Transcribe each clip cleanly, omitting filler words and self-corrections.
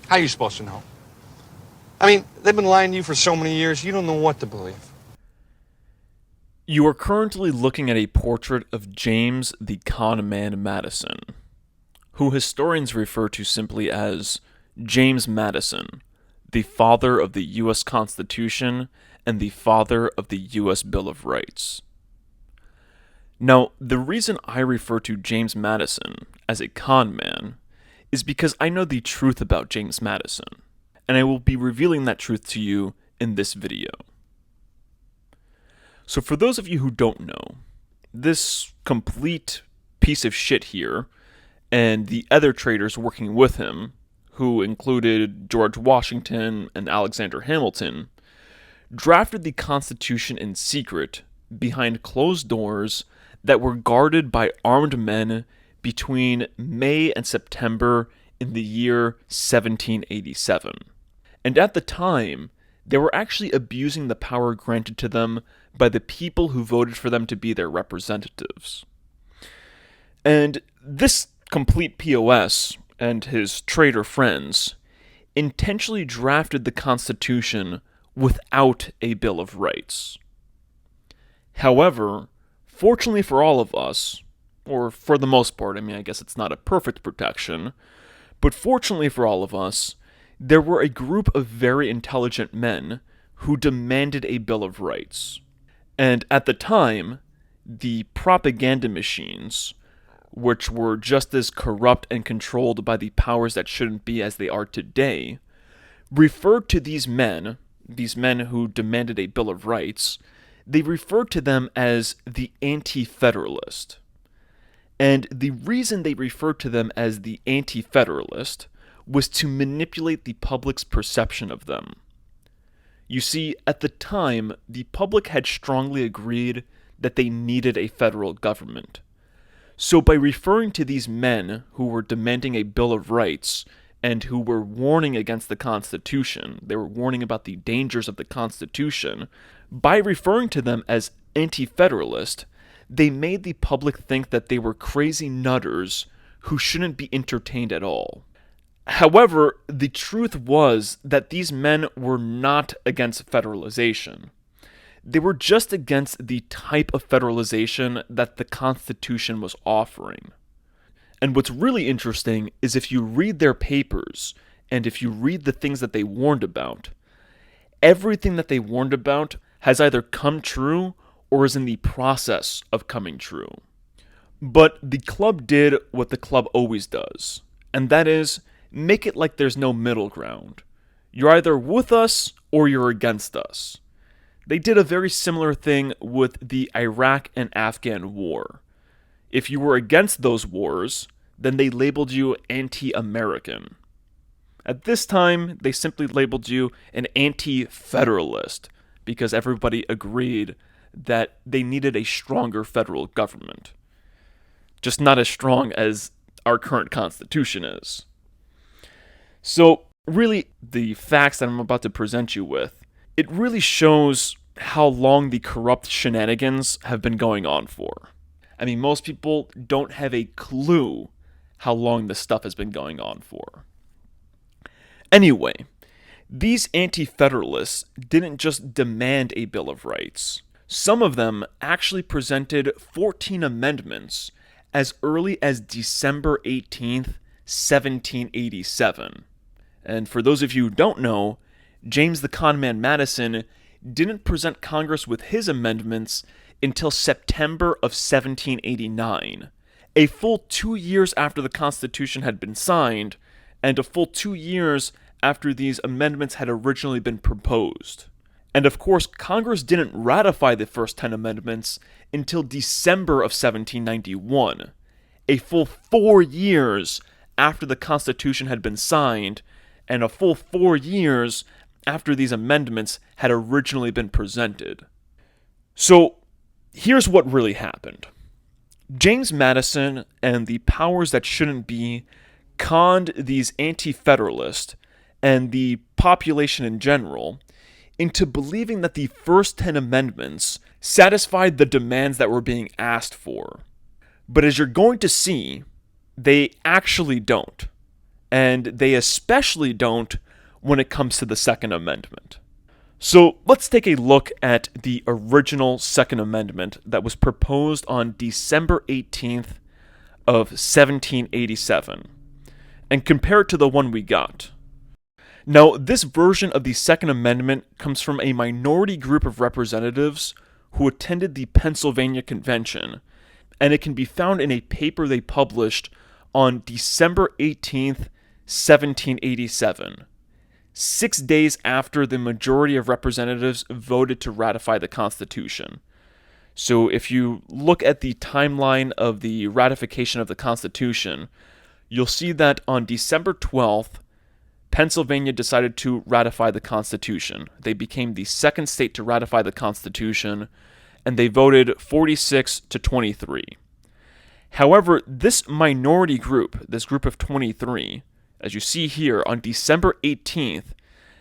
How are you supposed to know? I mean, they've been lying to you for so many years, you don't know what to believe. You are currently looking at a portrait of James the Con Man Madison, who historians refer to simply as James Madison, the father of the U.S. Constitution and the father of the U.S. Bill of Rights. Now, the reason I refer to James Madison as a con man is because I know the truth about James Madison, and I will be revealing that truth to you in this video. So for those of you who don't know, this complete piece of shit here, and the other traitors working with him, who included George Washington and Alexander Hamilton, drafted the Constitution in secret behind closed doors that were guarded by armed men between May and September in the year 1787. And at the time, they were actually abusing the power granted to them by the people who voted for them to be their representatives. And this complete POS and his traitor friends intentionally drafted the Constitution without a Bill of Rights. However, fortunately for all of us, or for the most part, I guess it's not a perfect protection, but fortunately for all of us, there were a group of very intelligent men who demanded a Bill of Rights. And at the time, the propaganda machines, which were just as corrupt and controlled by the powers that shouldn't be as they are today, referred to these men who demanded a Bill of Rights, they referred to them as the anti-federalist. And the reason they referred to them as the anti-federalist was to manipulate the public's perception of them. You see, at the time, the public had strongly agreed that they needed a federal government. So by referring to these men who were demanding a Bill of Rights and who were warning against the Constitution, they were warning about the dangers of the Constitution, by referring to them as anti-federalist, they made the public think that they were crazy nutters who shouldn't be entertained at all. However, the truth was that these men were not against federalization. They were just against the type of federalization that the Constitution was offering. And what's really interesting is if you read their papers, and if you read the things that they warned about, everything that they warned about has either come true or is in the process of coming true. But the club did what the club always does, and that is make it like there's no middle ground. You're either with us or you're against us. They did a very similar thing with the Iraq and Afghan war. If you were against those wars, then they labeled you anti-American. At this time, they simply labeled you an anti-federalist because everybody agreed that they needed a stronger federal government. Just not as strong as our current Constitution is. So, really, the facts that I'm about to present you with, it really shows how long the corrupt shenanigans have been going on for. Most people don't have a clue how long this stuff has been going on for. Anyway, these anti-federalists didn't just demand a Bill of Rights. Some of them actually presented 14 amendments as early as December 18th, 1787. And for those of you who don't know, James the Con Man Madison didn't present Congress with his amendments until September of 1789, a full 2 years after the Constitution had been signed, and a full 2 years after these amendments had originally been proposed. And of course, Congress didn't ratify the first 10 amendments until December of 1791, a full 4 years after the Constitution had been signed, and a full 4 years after these amendments had originally been presented. So, here's what really happened. James Madison and the powers that shouldn't be conned these anti-federalists and the population in general into believing that the first 10 amendments satisfied the demands that were being asked for. But as you're going to see, they actually don't. and they especially don't when it comes to the Second Amendment. So let's take a look at the original Second Amendment that was proposed on December 18th of 1787 and compare it to the one we got. Now, this version of the Second Amendment comes from a minority group of representatives who attended the Pennsylvania Convention, and it can be found in a paper they published on December 18th, 1787, 6 days after the majority of representatives voted to ratify the Constitution. So if you look at the timeline of the ratification of the Constitution, you'll see that on December 12th, Pennsylvania decided to ratify the Constitution. They became the second state to ratify the Constitution, and they voted 46 to 23. However, this minority group, this group of 23, as you see here, on December 18th,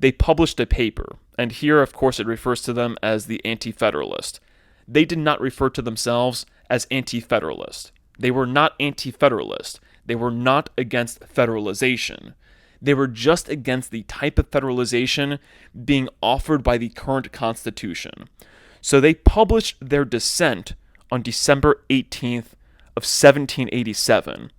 they published a paper, and here, of course, it refers to them as the anti-federalist. They did not refer to themselves as anti-federalist. They were not anti-federalist. They were not against federalization. They were just against the type of federalization being offered by the current Constitution. So they published their dissent on December 18th of 1787,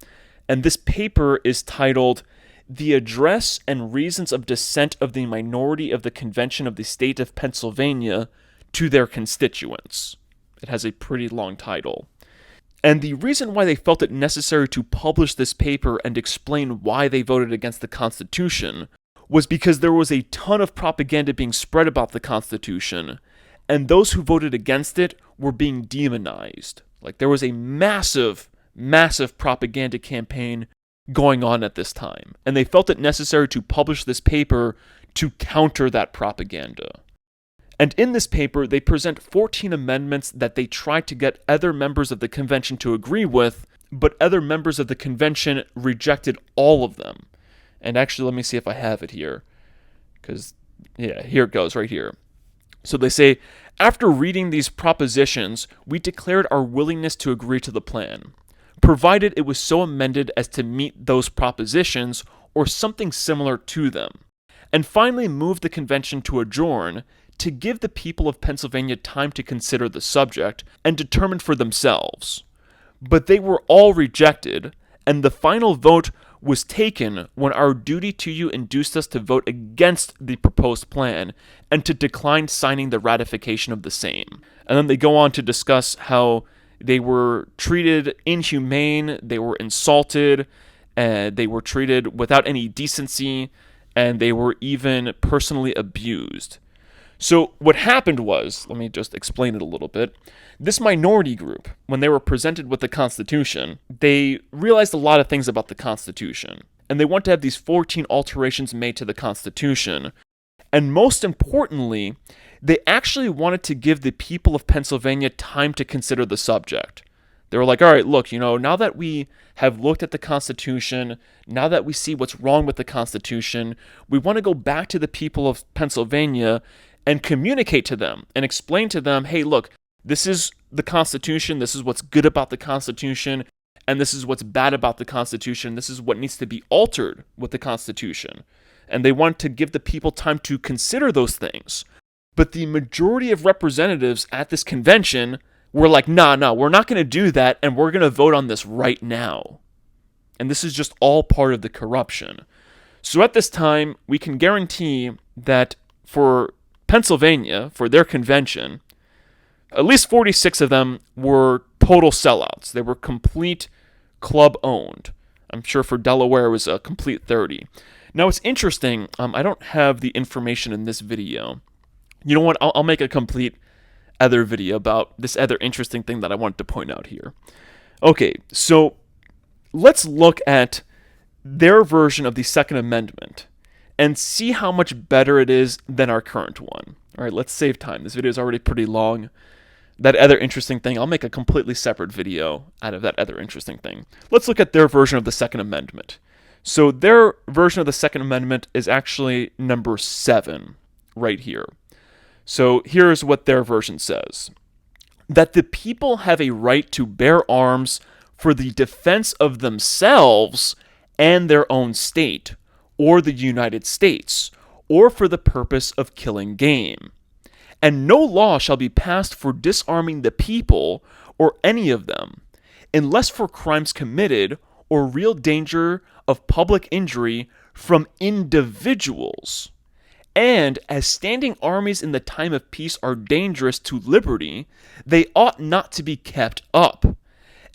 and this paper is titled "The Address and Reasons of Dissent of the Minority of the Convention of the State of Pennsylvania to Their Constituents." It has a pretty long title. And the reason why they felt it necessary to publish this paper and explain why they voted against the Constitution was because there was a ton of propaganda being spread about the Constitution, and those who voted against it were being demonized. Like, there was a massive, massive propaganda campaign going on at this time, and they felt it necessary to publish this paper to counter that propaganda. And in this paper, they present 14 amendments that they tried to get other members of the convention to agree with, but other members of the convention rejected all of them. And actually, let me see if I have it here, because, yeah, here it goes, right here. So they say, "After reading these propositions, we declared our willingness to agree to the plan, provided it was so amended as to meet those propositions or something similar to them, and finally moved the convention to adjourn to give the people of Pennsylvania time to consider the subject and determine for themselves. But they were all rejected, and the final vote was taken when our duty to you induced us to vote against the proposed plan and to decline signing the ratification of the same." And then they go on to discuss how they were treated inhumane, they were insulted, and they were treated without any decency, and they were even personally abused. So what happened was, let me just explain it a little bit. This minority group, when they were presented with the Constitution, they realized a lot of things about the Constitution, and they want to have these 14 alterations made to the Constitution. And most importantly, they actually wanted to give the people of Pennsylvania time to consider the subject. They were like, all right, look, now that we have looked at the Constitution, now that we see what's wrong with the Constitution, we want to go back to the people of Pennsylvania and communicate to them and explain to them, hey, look, this is the Constitution, this is what's good about the Constitution, and this is what's bad about the Constitution, this is what needs to be altered with the Constitution. And they want to give the people time to consider those things. But the majority of representatives at this convention were like, nah, we're not going to do that, and we're going to vote on this right now. And this is just all part of the corruption. So at this time, we can guarantee that for Pennsylvania, for their convention, at least 46 of them were total sellouts. They were complete club-owned. I'm sure for Delaware it was a complete 30. Now it's interesting, I don't have the information in this video. You know what, I'll make a complete other video about this other interesting thing that I wanted to point out here. Okay, so let's look at their version of the Second Amendment and see how much better it is than our current one. All right, let's save time. This video is already pretty long. That other interesting thing, I'll make a completely separate video out of that other interesting thing. Let's look at their version of the Second Amendment. So their version of the Second Amendment is actually number 7 right here. So here's what their version says. That the people have a right to bear arms for the defense of themselves and their own state, or the United States, or for the purpose of killing game. And no law shall be passed for disarming the people, or any of them, unless for crimes committed, or real danger of public injury from individuals. And as standing armies in the time of peace are dangerous to liberty, they ought not to be kept up.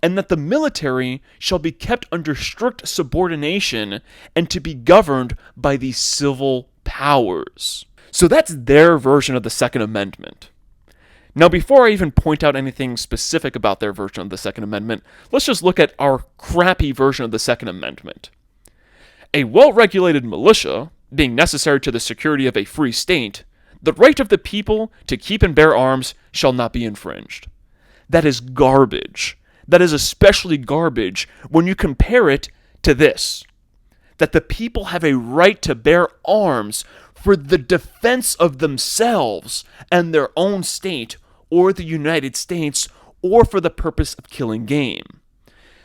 And that the military shall be kept under strict subordination and to be governed by the civil powers. So that's their version of the Second Amendment. Now, before I even point out anything specific about their version of the Second Amendment, let's just look at our crappy version of the Second Amendment. A well-regulated militia, being necessary to the security of a free state, the right of the people to keep and bear arms shall not be infringed. That is garbage. That is especially garbage when you compare it to this, that the people have a right to bear arms for the defense of themselves and their own state or the United States or for the purpose of killing game.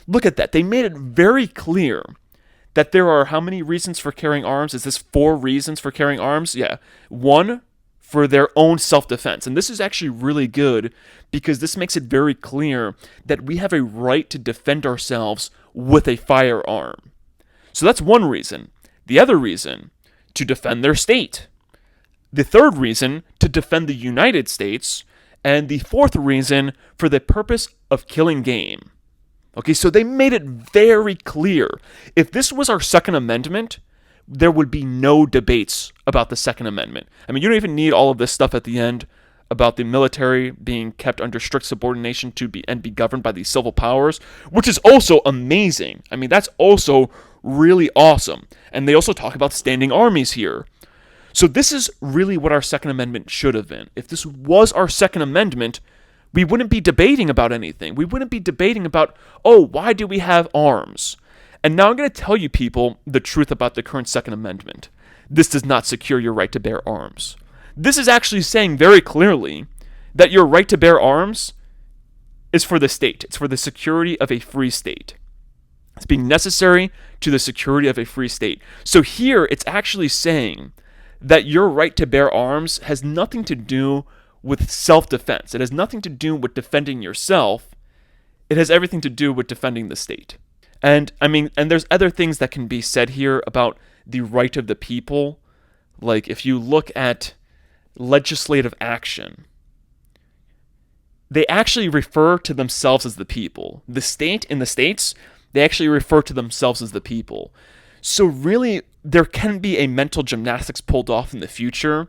Look at that. They made it very clear that there are how many reasons for carrying arms? Is this 4 reasons for carrying arms? Yeah. 1, for their own self-defense. And this is actually really good because this makes it very clear that we have a right to defend ourselves with a firearm. So that's one reason. The other reason, to defend their state. The third reason, to defend the United States. And the fourth reason, for the purpose of killing game. Okay, so they made it very clear. If this was our Second Amendment, there would be no debates about the Second Amendment. I mean, you don't even need all of this stuff at the end about the military being kept under strict subordination to be governed by the civil powers, which is also amazing. I mean, that's also really awesome. And they also talk about standing armies here. So this is really what our Second Amendment should have been. If this was our Second Amendment, we wouldn't be debating about anything. We wouldn't be debating about, oh, why do we have arms? And now I'm going to tell you people the truth about the current Second Amendment. This does not secure your right to bear arms. This is actually saying very clearly that your right to bear arms is for the state. It's for the security of a free state. It's being necessary to the security of a free state. So here it's actually saying that your right to bear arms has nothing to do with self-defense. It has nothing to do with defending yourself. It has everything to do with defending the state. And I mean, and there's other things that can be said here about the right of the people. Like if you look at legislative action, they actually refer to themselves as the people. The state in the states, they actually refer to themselves as the people. So really, there can be a mental gymnastics pulled off in the future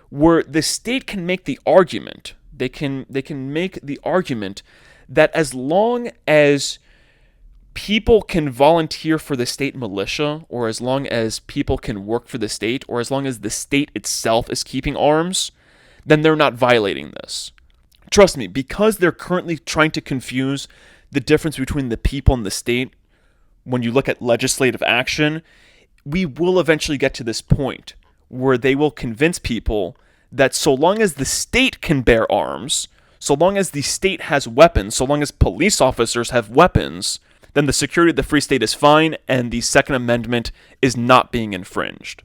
where the state can make the argument, they can make the argument that as long as people can volunteer for the state militia, or as long as people can work for the state, or as long as the state itself is keeping arms, then they're not violating this. Trust me, because they're currently trying to confuse the difference between the people and the state when you look at legislative action, we will eventually get to this point where they will convince people that so long as the state can bear arms, so long as the state has weapons, so long as police officers have weapons, then the security of the free state is fine and the Second Amendment is not being infringed.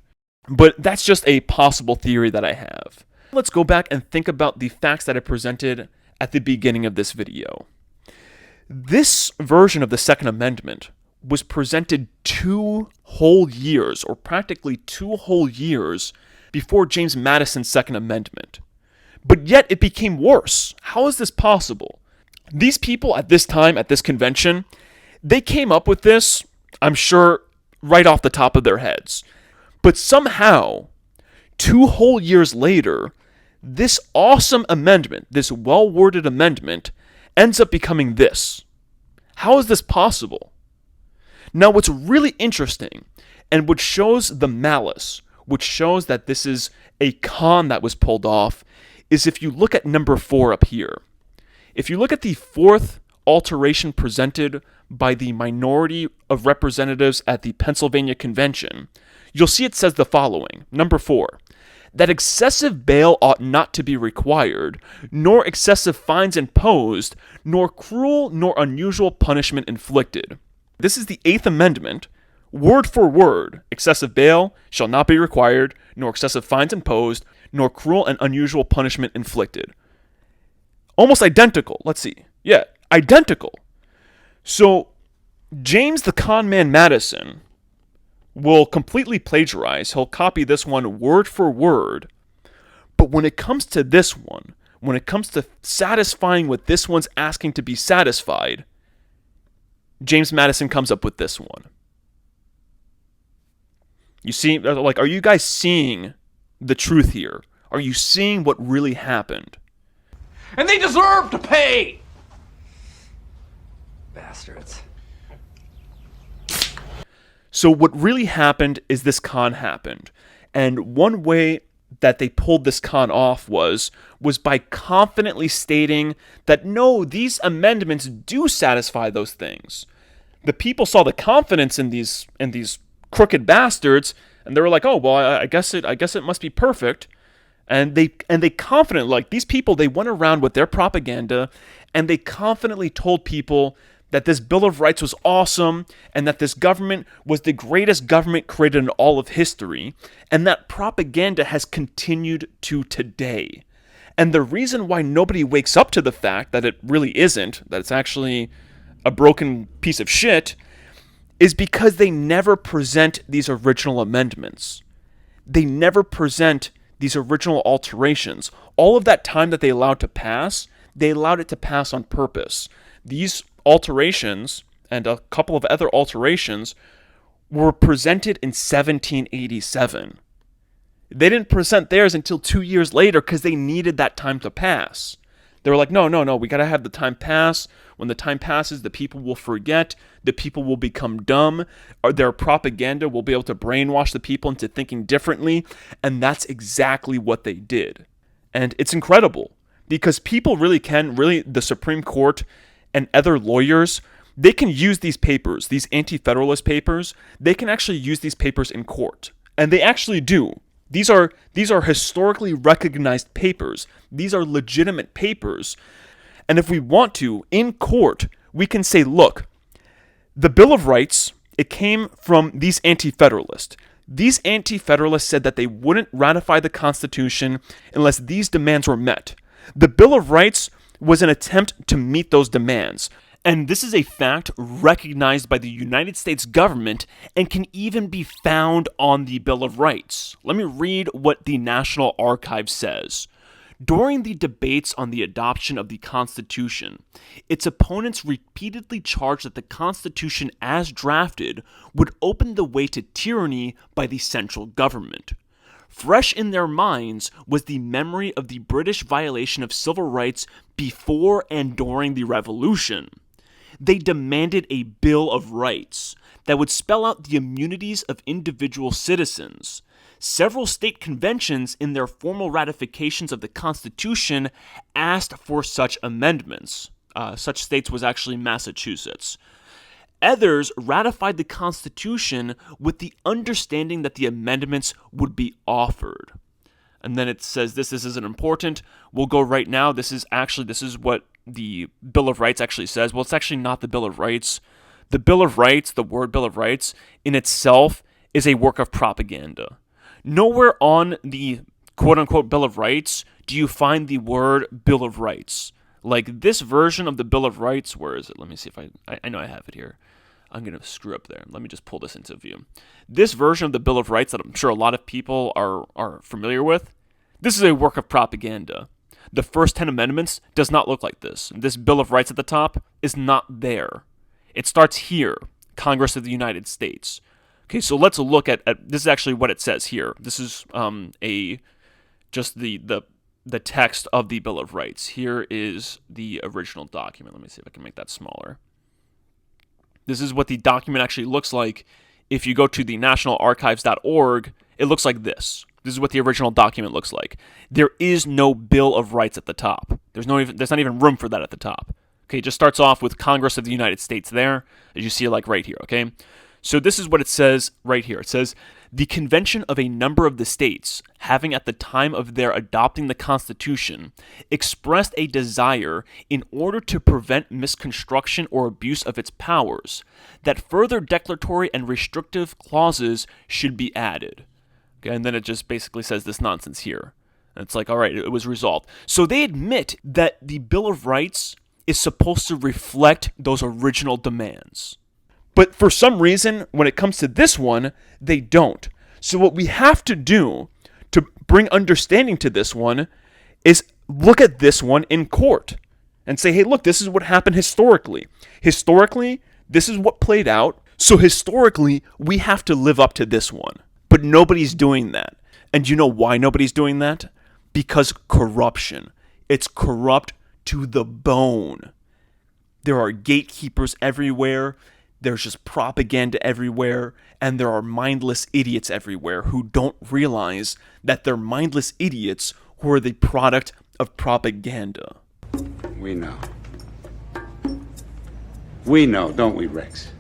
But that's just a possible theory that I have. Let's go back and think about the facts that I presented at the beginning of this video. This version of the Second Amendment was presented 2 whole years, or practically 2 whole years, before James Madison's Second Amendment. But yet it became worse. How is this possible? These people at this time, at this convention, they came up with this, I'm sure, right off the top of their heads. But somehow, 2 whole years later, this awesome amendment, this well-worded amendment, ends up becoming this. How is this possible? Now, what's really interesting, and which shows the malice, which shows that this is a con that was pulled off, is if you look at number 4 up here. If you look at the 4th alteration presented by the minority of representatives at the Pennsylvania Convention, you'll see it says the following. Number 4, that excessive bail ought not to be required, nor excessive fines imposed, nor cruel nor unusual punishment inflicted. This is the 8th Amendment, Word for word, excessive bail shall not be required, nor excessive fines imposed, nor cruel and unusual punishment inflicted. Almost identical. Let's see. Yeah, identical. So, James the Con Man Madison will completely plagiarize. He'll copy this one word for word. But when it comes to this one, when it comes to satisfying what this one's asking to be satisfied, James Madison comes up with this one. You see, like, are you guys seeing the truth here? Are you seeing what really happened? And they deserve to pay! Bastards. So what really happened is this con happened. And one way that they pulled this con off was by confidently stating that no, these amendments do satisfy those things. The people saw the confidence in these crooked bastards, and they were like, oh well, I guess it must be perfect. And they confidently, like, these people, they went around with their propaganda, and they confidently told people that this Bill of Rights was awesome, and that this government was the greatest government created in all of history, and that propaganda has continued to today. And the reason why nobody wakes up to the fact that it really isn't, that it's actually a broken piece of shit, is because they never present these original amendments. They never present these original alterations. All of that time that they allowed to pass, they allowed it to pass on purpose. These alterations, and a couple of other alterations, were presented in 1787. They didn't present theirs until 2 years later because they needed that time to pass. They were like, no, we gotta have the time pass. When the time passes, the people will forget, the people will become dumb, or their propaganda will be able to brainwash the people into thinking differently, and that's exactly what they did. And it's incredible, because people the Supreme Court and other lawyers, they can use these papers, these anti-federalist papers, they can actually use these papers in court. And they actually do. These are historically recognized papers. These are legitimate papers. And if we want to, in court, we can say, look, the Bill of Rights, it came from these anti-federalists. These anti-federalists said that they wouldn't ratify the Constitution unless these demands were met. The Bill of Rights was an attempt to meet those demands. And this is a fact recognized by the United States government and can even be found on the Bill of Rights. Let me read what the National Archives says. During the debates on the adoption of the Constitution, its opponents repeatedly charged that the Constitution as drafted would open the way to tyranny by the central government. Fresh in their minds was the memory of the British violation of civil rights before and during the Revolution. They demanded a Bill of Rights that would spell out the immunities of individual citizens. Several state conventions in their formal ratifications of the Constitution asked for such amendments. Such states was actually Massachusetts. Others ratified the Constitution with the understanding that the amendments would be offered. And then it says this isn't important. We'll go right now. This is what the Bill of Rights actually says. Well, it's actually not the Bill of Rights. The Bill of Rights, the word Bill of Rights, in itself is a work of propaganda. Nowhere on the quote-unquote Bill of Rights do you find the word Bill of Rights. Like this version of the Bill of Rights, where is it? Let me see if I know I have it here. I'm going to screw up there. Let me just pull this into view. This version of the Bill of Rights that I'm sure a lot of people are familiar with, this is a work of propaganda. The first 10 amendments does not look like this. This Bill of Rights at the top is not there. It starts here, Congress of the United States. Okay, so let's look at this is actually what it says here. This is just the text of the Bill of Rights. Here is the original document. Let me see if I can make that smaller. This is what the document actually looks like. If you go to the nationalarchives.org, it looks like this. This is what the original document looks like. There is no Bill of Rights at the top. There's not even room for that at the top. Okay, it just starts off with Congress of the United States there, as you see like right here, okay? So this is what it says right here. It says, the convention of a number of the states, having at the time of their adopting the Constitution, expressed a desire, in order to prevent misconstruction or abuse of its powers, that further declaratory and restrictive clauses should be added. Okay, and then it just basically says this nonsense here. And it's like, all right, it was resolved. So they admit that the Bill of Rights is supposed to reflect those original demands. But for some reason, when it comes to this one, they don't. So what we have to do to bring understanding to this one is look at this one in court and say, hey, look, this is what happened historically. Historically, this is what played out. So historically, we have to live up to this one. But nobody's doing that. And you know why nobody's doing that? Because corruption. It's corrupt to the bone. There are gatekeepers everywhere. There's just propaganda everywhere, and there are mindless idiots everywhere who don't realize that they're mindless idiots who are the product of propaganda. We know. We know, don't we, Rex?